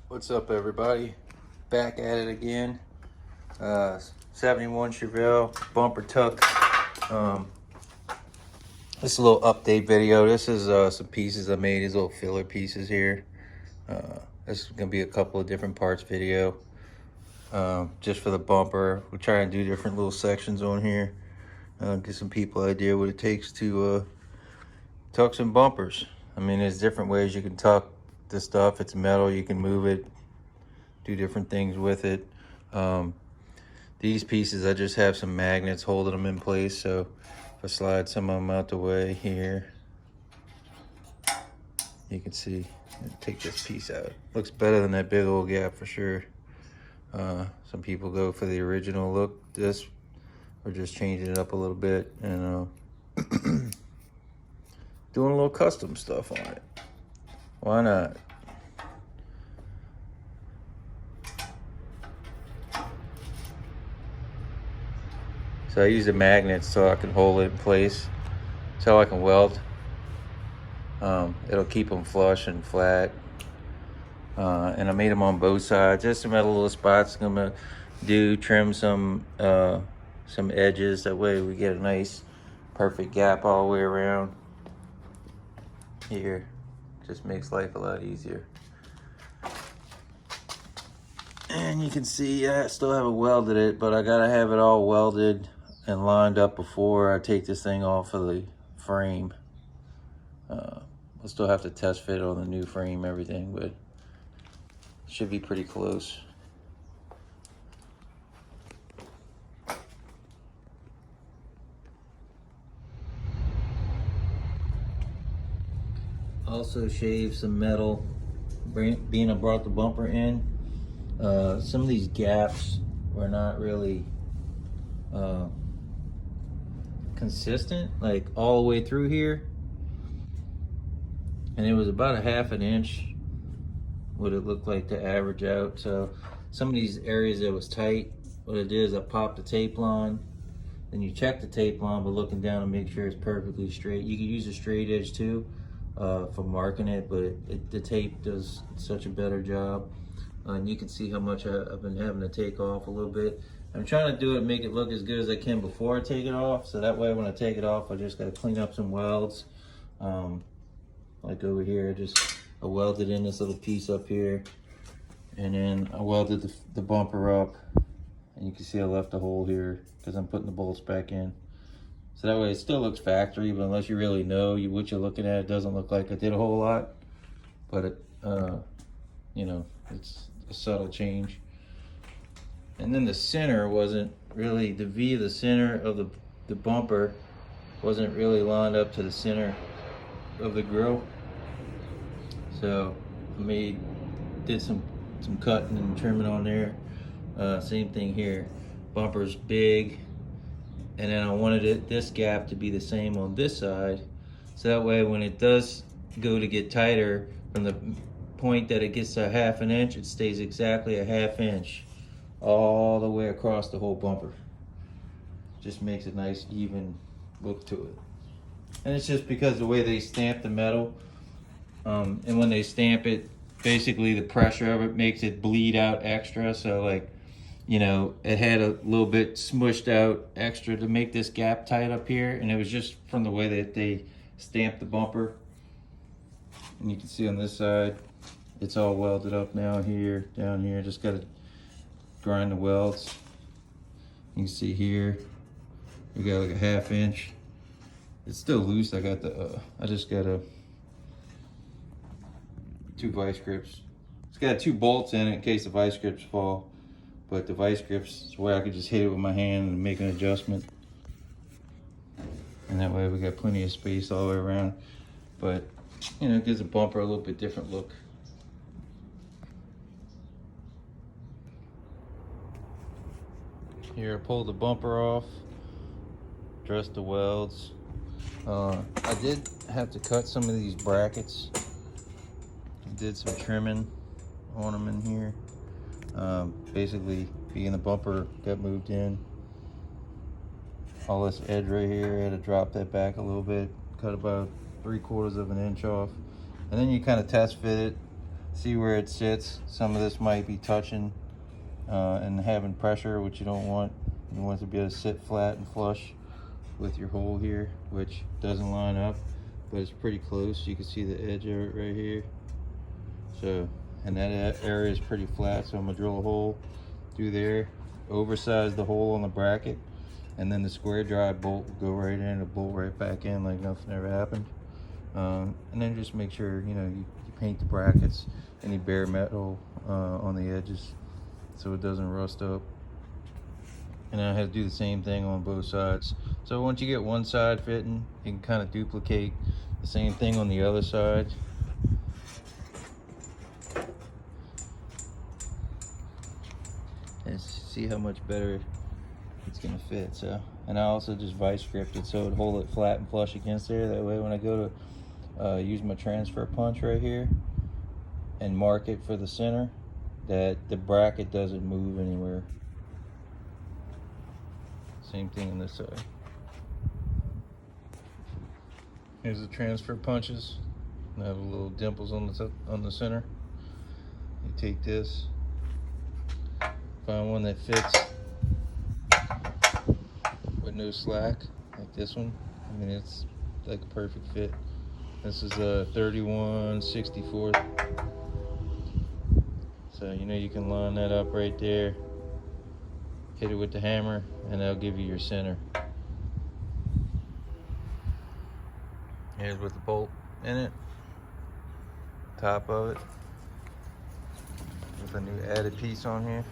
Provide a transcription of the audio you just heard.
What's up, everybody? Back at it again. 71 Chevelle bumper tuck. This is a little update video. This is some pieces I made, these little filler pieces here. This is gonna be a couple of different parts video. Just for the bumper. We're trying to do different little sections on here. Get some people idea what it takes to tuck some bumpers. I mean, there's different ways you can tuck this stuff. It's metal, you can move it, do different things with it. These pieces, I just have some magnets holding them in place. So if I slide some of them out the way here, you can see, take this piece out. Looks better than that big old gap for sure. Some people go for the original look, this, or just changing it up a little bit and doing a little custom stuff on it. Why not? So I use the magnets so I can hold it in place. So I can weld. It'll keep them flush and flat. And I made them on both sides. Just some little spots I'm gonna trim some edges. That way we get a nice, perfect gap all the way around. Here, just makes life a lot easier. And you can see I still haven't welded it, but I gotta have it all welded and lined up before I take this thing off of the frame. I'll still have to test fit on the new frame, everything, but it should be pretty close. Also shaved some metal, being I brought the bumper in. Some of these gaps were not really consistent, like all the way through here, and it was about a ½ an inch what it looked like to average out. So some of these areas that was tight, what I did is I popped the tape line, then you check the tape line by looking down and make sure it's perfectly straight. You can use a straight edge too for marking it, but the tape does such a better job. And you can see how much I've been having to take off a little bit. I'm trying to do it, make it look as good as I can before I take it off. So that way when I take it off, I just gotta clean up some welds. Like over here, I welded in this little piece up here. And then I welded the bumper up. And you can see I left a hole here because I'm putting the bolts back in. So that way it still looks factory, but unless you really know what you're looking at, it doesn't look like I did a whole lot. But it, you know, it's a subtle change. And then the center wasn't really, the V of the center of the bumper wasn't really lined up to the center of the grill. So I did some cutting and trimming on there. Same thing here. Bumper's big, and then I wanted this gap to be the same on this side. So that way when it does go to get tighter, from the point that it gets to a ½ an inch, it stays exactly a ½ inch all the way across the whole bumper. Just makes a nice even look to it. And it's just because the way they stamp the metal, and when they stamp it, basically the pressure of it makes it bleed out extra. So like, you know, it had a little bit smushed out extra to make this gap tight up here, and it was just from the way that they stamped the bumper. And you can see on this side, it's all welded up now here, down here. Just gotta grind the welds. You can see here, we got like a ½ inch. It's still loose. I got I just got two vice grips. It's got 2 bolts in it in case the vice grips fall. But the vice grips is where I could just hit it with my hand and make an adjustment. And that way we got plenty of space all the way around. But, you know, it gives the bumper a little bit different look. Here, I pulled the bumper off, dressed the welds. I did have to cut some of these brackets. I did some trimming on them in here. Basically, being the bumper got moved in, all this edge right here, I had to drop that back a little bit, cut about 3/4 of an inch off, and then you kind of test fit it, See where it sits. Some of this might be touching and having pressure, which you don't want. You want it to be able to sit flat and flush with your hole here, which doesn't line up, but it's pretty close. You can see the edge of it right here. So, and that area is pretty flat, so I'm gonna drill a hole through there, oversize the hole on the bracket, and then the square drive bolt will go right in and bolt right back in like nothing ever happened. And then just make sure, you know, you paint the brackets, any bare metal on the edges so it doesn't rust up. And I have to do the same thing on both sides. So once you get one side fitting, you can kind of duplicate the same thing on the other side. And see how much better it's gonna fit. So, and I also just vice gripped it so it hold it flat and flush against there. That way when I go to use my transfer punch right here and mark it for the center, that the bracket doesn't move anywhere. Same thing on this side. Here's the transfer punches. I have little dimples on the center. You take this, find one that fits with no slack, like this one. I mean, it's like a perfect fit. This is a 31/64. So you know you can line that up right there, hit it with the hammer, and that'll give you your center. Here's with the bolt in it, top of it, with a new added piece on here.